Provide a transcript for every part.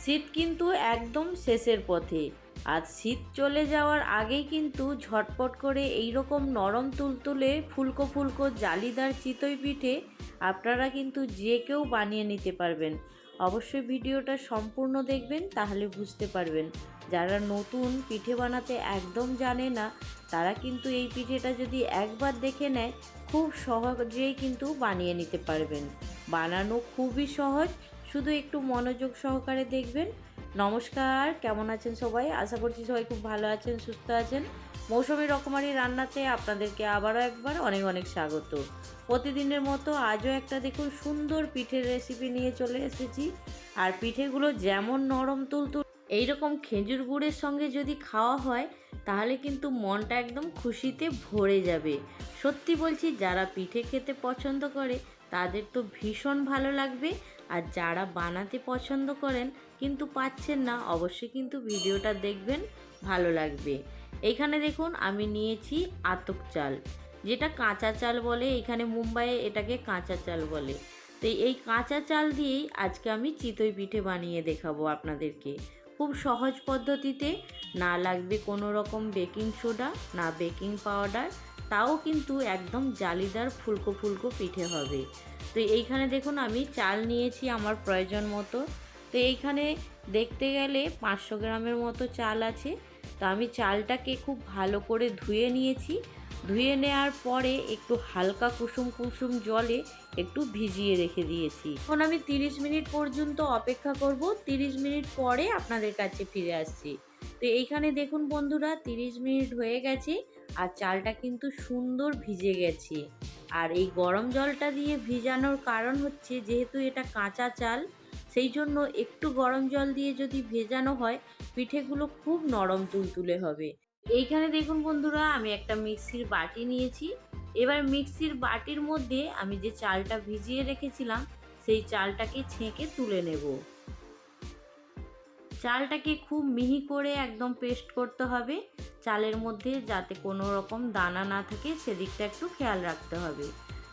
শীত কিন্তু একদম শেষের পথে। আজ শীত চলে যাওয়ার আগেই কিন্তু ঝটপট করে এই রকম নরম তুলতুলে ফুলকো ফুলকো জালিদার চিতই পিঠে আপনারা কিন্তু যে কেউ বানিয়ে নিতে পারবেন। অবশ্যই ভিডিওটা সম্পূর্ণ দেখবেন, তাহলে বুঝতে পারবেন। যারা নতুন পিঠে বানাতে একদম জানে না, তারা কিন্তু এই পিঠেটা যদি একবার দেখে নেয়, খুব সহজেই কিন্তু বানিয়ে নিতে পারবেন। বানানো খুবই সহজ, শুধু একটু মনোযোগ সহকারে দেখবেন। নমস্কার, কেমন আছেন সবাই? আশা করছি সবাই খুব ভালো আছেন, সুস্থ আছেন। মৌসুমী রকমারি রান্নাতে আপনাদেরকে আবারও একবার অনেক অনেক স্বাগত। প্রতিদিনের মতো আজও একটা দেখুন সুন্দর পিঠের রেসিপি নিয়ে চলে এসেছি। আর পিঠেগুলো যেমন নরম তুলতুল, এইরকম খেজুর গুড়ের সঙ্গে যদি খাওয়া হয়, তাহলে কিন্তু মনটা একদম খুশিতে ভরে যাবে। সত্যি বলছি, যারা পিঠে খেতে পছন্দ করে তাদের তো ভীষণ ভালো লাগবে। আর যারা বানাতে পছন্দ করেন কিন্তু পাচ্ছেন না, অবশ্যই কিন্তু ভিডিওটা দেখবেন, ভালো লাগবে। এইখানে দেখুন আমি নিয়েছি আতপ চাল, যেটা কাঁচা চাল বলে, এখানে মুম্বাইয়ে এটাকে কাঁচা চাল বলে। তো এই কাঁচা চাল দিয়েই আজকে আমি চিতই পিঠে বানিয়ে দেখাবো আপনাদেরকে, খুব সহজ পদ্ধতিতে। না লাগবে কোনো রকম বেকিং সোডা, না বেকিং পাউডার, তাও কিন্তু একদম জালিদার ফুলকো ফুলকো পিঠে হবে। তো এইখানে দেখুন আমি চাল নিয়েছি আমার প্রয়োজন মতো। তো এইখানে দেখতে গেলে 500 গ্রামের মতো চাল আছে। তো আমি চালটাকে খুব ভালো করে ধুয়ে নিয়েছি। ধুয়ে নেওয়ার পরে একটু হালকা কুসুম কুসুম জলে একটু ভিজিয়ে রেখে দিয়েছি। এখন আমি 30 মিনিট পর্যন্ত অপেক্ষা করব। 30 মিনিট পরে আপনাদের কাছে ফিরে আসছি। তো এইখানে দেখুন বন্ধুরা, 30 মিনিট হয়ে গেছে আর চালটা কিন্তু সুন্দর ভিজে গেছে। আর এই গরম জলটা দিয়ে ভিজানোর কারণ হচ্ছে, যেহেতু এটা কাঁচা চাল, সেই জন্য একটু গরম জল দিয়ে যদি ভেজানো হয়, পিঠেগুলো খুব নরম তুলতুলে হবে। এইখানে দেখুন বন্ধুরা, আমি একটা মিক্সির বাটি নিয়েছি। এবার মিক্সির বাটির মধ্যে আমি যে চালটা ভিজিয়ে রেখেছিলাম, সেই চালটাকে ছেঁকে তুলে নেব। চালটাকে খুব মিহি করে একদম পেস্ট করতে হবে। চালের মধ্যে যাতে কোনো রকম দানা না থাকে, সেদিকটা একটু খেয়াল রাখতে হবে।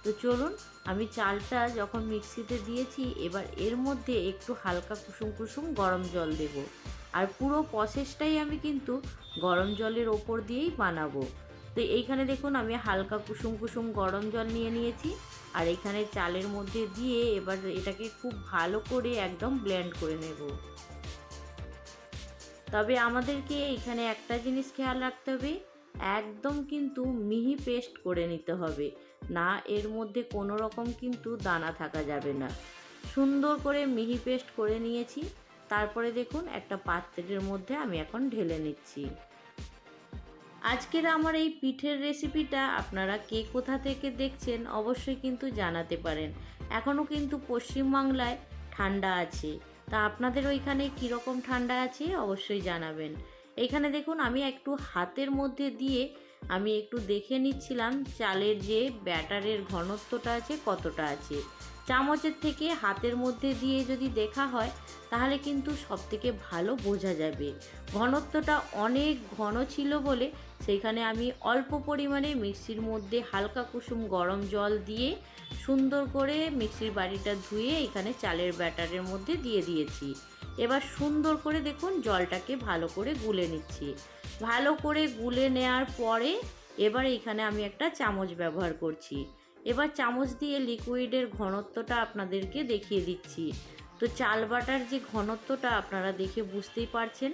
তো চলুন, আমি চালটা যখন মিক্সিতে দিয়েছি, এবার এর মধ্যে একটু হালকা কুসুম কুসুম গরম জল দেব। আর পুরো প্রসেসটাই আমি কিন্তু গরম জলের ওপর দিয়েই বানাবো। তো এইখানে দেখুন আমি হালকা কুসুম কুসুম গরম জল নিয়ে নিয়েছি। আর এখানে চালের মধ্যে দিয়ে এবার এটাকে খুব ভালো করে একদম ব্লেন্ড করে নেব। তবে আমাদেরকে এখানে একটা জিনিস খেয়াল রাখতে হবে, একদম কিন্তু মিহি পেস্ট করে নিতে হবে না, এর মধ্যে কোনো রকম কিন্তু দানা থাকা যাবে না। সুন্দর করে মিহি পেস্ট করে নিয়েছি। তারপরে দেখুন একটা পাত্রের মধ্যে আমি এখন ঢেলে নিচ্ছি। আজকের আমার এই পিঠের রেসিপিটা আপনারা কে কোথা থেকে দেখছেন অবশ্যই কিন্তু জানাতে পারেন। এখনও কিন্তু পশ্চিমবাংলায় ঠান্ডা আছে, তা আপনাদের ওইখানে কীরকম ঠান্ডা আছে অবশ্যই জানাবেন। এইখানে দেখুন আমি একটু হাতের মধ্যে দিয়ে আমি একটু দেখে নিচ্ছিলাম চালের যে ব্যাটারের ঘনত্বটা আছে কতটা আছে। চামচের থেকে হাতের মধ্যে দিয়ে যদি দেখা হয়, তাহলে কিন্তু সবথেকে ভালো বোঝা যাবে। ঘনত্বটা অনেক ঘন ছিল বলে সেইখানে আমি অল্প পরিমাণে মিক্সির মধ্যে হালকা কুসুম গরম জল দিয়ে সুন্দর করে মিক্সির বাটিটা ধুয়ে এখানে চালের ব্যাটারের মধ্যে দিয়ে দিয়েছি। এবার সুন্দর করে দেখুন জলটাকে ভালো করে গুলে নিচ্ছি। ভালো করে গুলে নেওয়ার পরে এবার এখানে আমি একটা চামচ ব্যবহার করছি। এবার চামচ দিয়ে লিকুইডের ঘনত্বটা আপনাদেরকে দেখিয়ে দিচ্ছি। তো চাল বাটার যে ঘনত্বটা আপনারা দেখে বুঝতেই পারছেন,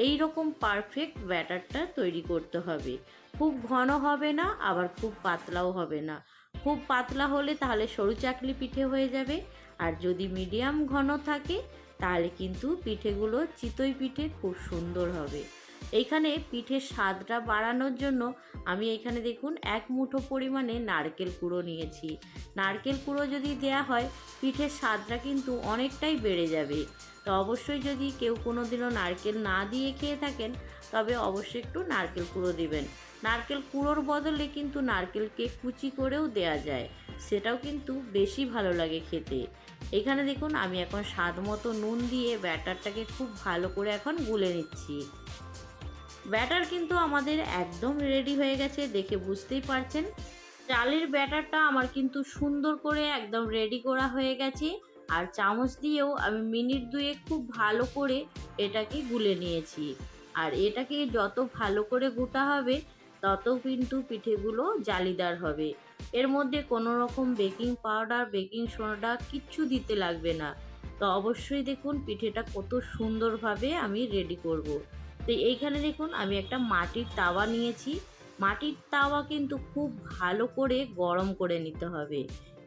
এই রকম পারফেক্ট ব্যাটারটা তৈরি করতে হবে। খুব ঘন হবে না, আবার খুব পাতলাও হবে না। খুব পাতলা হলে তাহলে সরু চাকলি পিঠে হয়ে যাবে, আর যদি মিডিয়াম ঘন থাকে তাহলে কিন্তু পিঠেগুলো চিতই পিঠে খুব সুন্দর হবে। এইখানে পিঠের স্বাদটা বাড়ানোর জন্য আমি এখানে দেখুন 1 মুঠো পরিমাণে নারকেল কুড়ো নিয়েছি। নারকেল কুড়ো যদি দেয়া হয়, পিঠের স্বাদটা কিন্তু অনেকটাই বেড়ে যাবে। তো অবশ্যই যদি কেউ কোনো দিনও নারকেল না দিয়ে খেয়ে থাকেন, তবে অবশ্যই একটু নারকেল কুড়ো দিবেন। নারকেল কুড়োর বদলে কিন্তু নারকেলকে কুচি করেও দেয়া যায়, সেটাও কিন্তু বেশি ভালো লাগে খেতে। এখানে দেখুন আমি এখন স্বাদ মতো নুন দিয়ে ব্যাটারটাকে খুব ভালো করে এখন গুলে নিচ্ছি। ব্যাটার কিন্তু আমাদের একদম রেডি হয়ে গেছে, দেখে বুঝতেই পারছেন। চালের ব্যাটারটা আমার কিন্তু সুন্দর করে একদম রেডি করা হয়ে গেছে। আর চামচ দিয়েও আমি মিনিট 2 খুব ভালো করে এটাকে গুলে নিয়েছি। আর এটাকে যত ভালো করে গুটা হবে তত কিন্তু পিঠেগুলো জালিদার হবে। এর মধ্যে কোনো রকম বেকিং পাউডার, বেকিং সোডা কিচ্ছু দিতে লাগবে না। তো অবশ্যই দেখুন পিঠেটা কত সুন্দরভাবে আমি রেডি করব। তো এইখানে দেখুন আমি একটা মাটির তাওয়া নিয়েছি। মাটির তাওয়া কিন্তু খুব ভালো করে গরম করে নিতে হবে।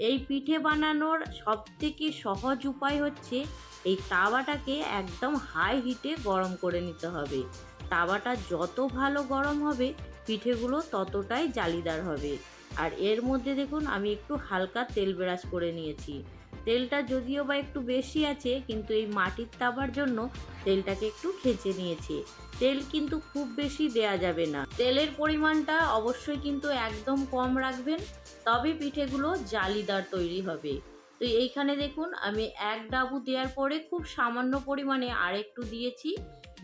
এই পিঠে বানানোর সবথেকে সহজ উপায় হচ্ছে এই তাওয়াটাকে একদম হাই হিটে গরম করে নিতে হবে। তাওয়াটা যত ভালো গরম হবে পিঠেগুলো ততটাই জালিদার হবে। আর এর মধ্যে দেখুন আমি একটু হালকা তেল ব্রাশ করে নিয়েছি। তেলটা যদিও বা একটু বেশি আছে, কিন্তু এই মাটির তাওয়ার জন্য তেলটাকে একটু খেঁচে নিয়েছি। তেল কিন্তু খুব বেশি দেয়া যাবে না, তেলের পরিমাণটা অবশ্যই কিন্তু একদম কম রাখবেন, তবে পিঠেগুলো জালিদার তৈরি হবে। তো এইখানে দেখুন আমি এক ডাবু দেওয়ার পরে খুব সামান্য পরিমাণে আর একটু দিয়েছি।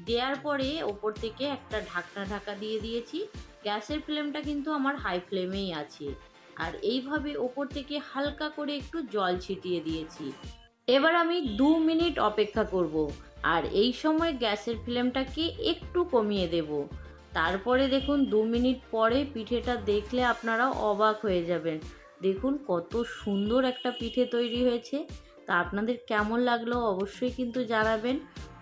দেওয়ার পরে ওপর থেকে একটা ঢাকা দিয়ে দিয়েছি। গ্যাসের ফ্লেমটা কিন্তু আমার হাই ফ্লেমেই আছে। আর এইভাবে ওপর থেকে হালকা করে একটু জল ছিটিয়ে দিয়েছি। এবার আমি 2 মিনিট অপেক্ষা করব। আর এই সময় গ্যাসের ফ্লেমটাকে একটু কমিয়ে দেব। তারপরে দেখুন 2 মিনিট পরে পিঠেটা দেখলে আপনারা অবাক হয়ে যাবেন। দেখুন কত সুন্দর একটা পিঠে তৈরি হয়েছে। তা আপনাদের কেমন লাগলো অবশ্যই কিন্তু জানাবেন।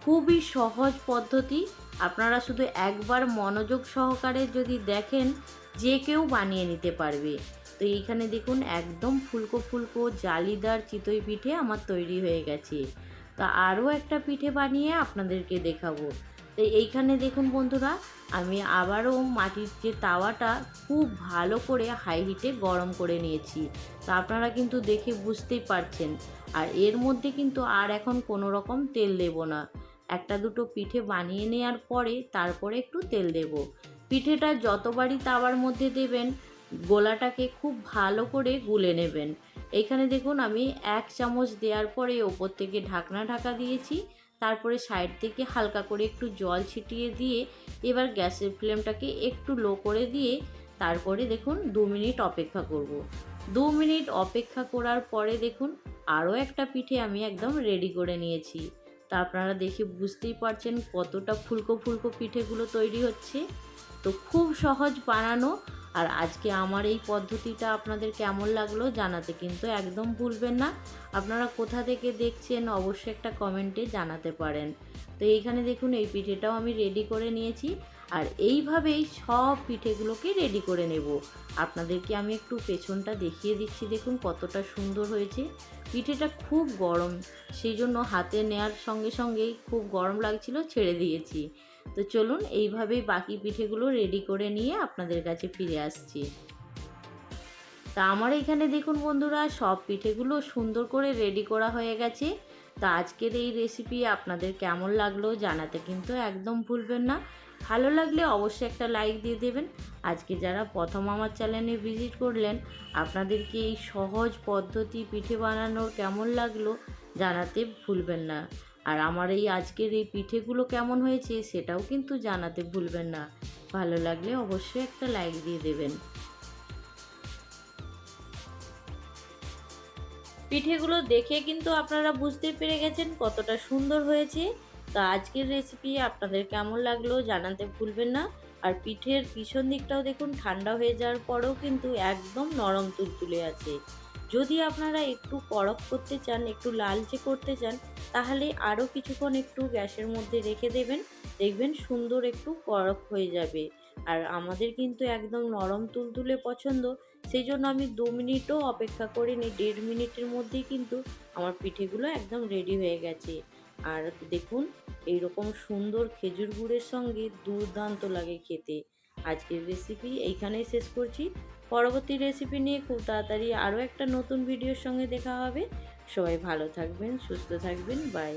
খুবই সহজ পদ্ধতি, আপনারা শুধু একবার মনোযোগ সহকারে যদি দেখেন যে কেউ বানিয়ে নিতে পারবে। তো এইখানে দেখুন একদম ফুলকো ফুলকো জালিদার চিতই পিঠে আমার তৈরি হয়ে গেছে। তা আরও একটা পিঠে বানিয়ে আপনাদেরকে দেখাবো। তো এইখানে দেখুন বন্ধুরা, আমি আবারও মাটির যে তাওয়াটা খুব ভালো করে হাই হিটে গরম করে নিয়েছি। তো আপনারা কিন্তু দেখে বুঝতেই পারছেন। আর এর মধ্যে কিন্তু আর এখন কোনো রকম তেল দেব না। একটা দুটো পিঠে বানিয়ে নেওয়ার পরে তারপরে একটু তেল দেব। পিঠেটা যতবারই তাওয়ার মধ্যে দেবেন গোলাটাকে খুব ভালো করে গুলে নেবেন। এইখানে দেখুন আমি 1 চামচ দেওয়ার পরে ওপর থেকে ঢাকা দিয়েছি। তারপরে সাইড থেকে হালকা করে একটু জল ছিটিয়ে দিয়ে এবার গ্যাসের ফ্লেমটাকে একটু লো করে দিয়ে তারপরে দেখুন 2 মিনিট অপেক্ষা করব। 2 মিনিট অপেক্ষা করার পরে দেখুন আরও একটা পিঠে আমি একদম রেডি করে নিয়েছি। তা আপনারা দেখে বুঝতেই পারছেন কতটা ফুলকো ফুলকো পিঠেগুলো তৈরি হচ্ছে। তো খুব সহজ বানানো। আর আজকে আমার এই পদ্ধতিটা আপনাদের কেমন লাগলো জানাতে কিন্তু একদম ভুলবেন না। আপনারা কোথা থেকে দেখছেন অবশ্যই একটা কমেন্টে জানাতে পারেন। তো এইখানে দেখুন এই পিঠেটাও আমি রেডি করে নিয়েছি। আর এইভাবেই সব পিঠেগুলোকে রেডি করে নেব। আপনাদেরকে আমি একটু পেছনটা দেখিয়ে দিচ্ছি, দেখুন কতটা সুন্দর হয়েছে। পিঠেটা খুব গরম, সেই জন্য হাতে নেওয়ার সঙ্গে সঙ্গেই খুব গরম লাগছিল, ছেড়ে দিয়েছি। তো চলুন এইভাবেই বাকি পিঠেগুলো রেডি করে নিয়ে আপনাদের কাছে ফিরে আসছি। তা আমার এখানে দেখুন বন্ধুরা সব পিঠেগুলো সুন্দর করে রেডি করা হয়ে গেছে। তা আজকের এই রেসিপি আপনাদের কেমন লাগলো জানাতে কিন্তু একদম ভুলবেন না। ভালো লাগলে অবশ্যই একটা লাইক দিয়ে দেবেন। আজকে যারা প্রথম আমার চ্যানেলে ভিজিট করলেন, আপনাদেরকে এই সহজ পদ্ধতি পিঠে বানানোর কেমন লাগলো জানাতে ভুলবেন না। আর আমার এই আজকের এই পিঠেগুলো কেমন হয়েছে সেটাও কিন্তু জানাতে ভুলবেন না। ভালো লাগলে অবশ্যই একটা লাইক দিয়ে দেবেন। পিঠেগুলো দেখে কিন্তু আপনারা বুঝতে পেরে গেছেন কতটা সুন্দর হয়েছে। তো আজকের রেসিপি আপনাদের কেমন লাগলো জানাতে ভুলবেন না। আর পিঠের পিছন দিকটাও দেখুন ঠান্ডা হয়ে যাওয়ার পরেও কিন্তু একদম নরম তুলতুলে আছে। যদি আপনারা একটু কড়ক করতে চান, একটু লালচে করতে চান, তাহলে আরও কিছুক্ষণ একটু গ্যাসের মধ্যে রেখে দেবেন, দেখবেন সুন্দর একটু কড়ক হয়ে যাবে। আর আমাদের কিন্তু একদম নরম তুলতুলে পছন্দ, সেই জন্য আমি 2 মিনিটও অপেক্ষা করিনি, 1.5 মিনিটের মধ্যেই কিন্তু আমার পিঠেগুলো একদম রেডি হয়ে গেছে। আর দেখুন এইরকম সুন্দর খেজুর গুড়ের সঙ্গে দুর্দান্ত লাগে খেতে। আজকের রেসিপি এইখানেই শেষ করছি। পরবর্তী রেসিপি নিয়ে খুব তাড়াতাড়ি আরও একটা নতুন ভিডিওর সঙ্গে দেখা হবে। সবাই ভালো থাকবেন, সুস্থ থাকবেন, বাই।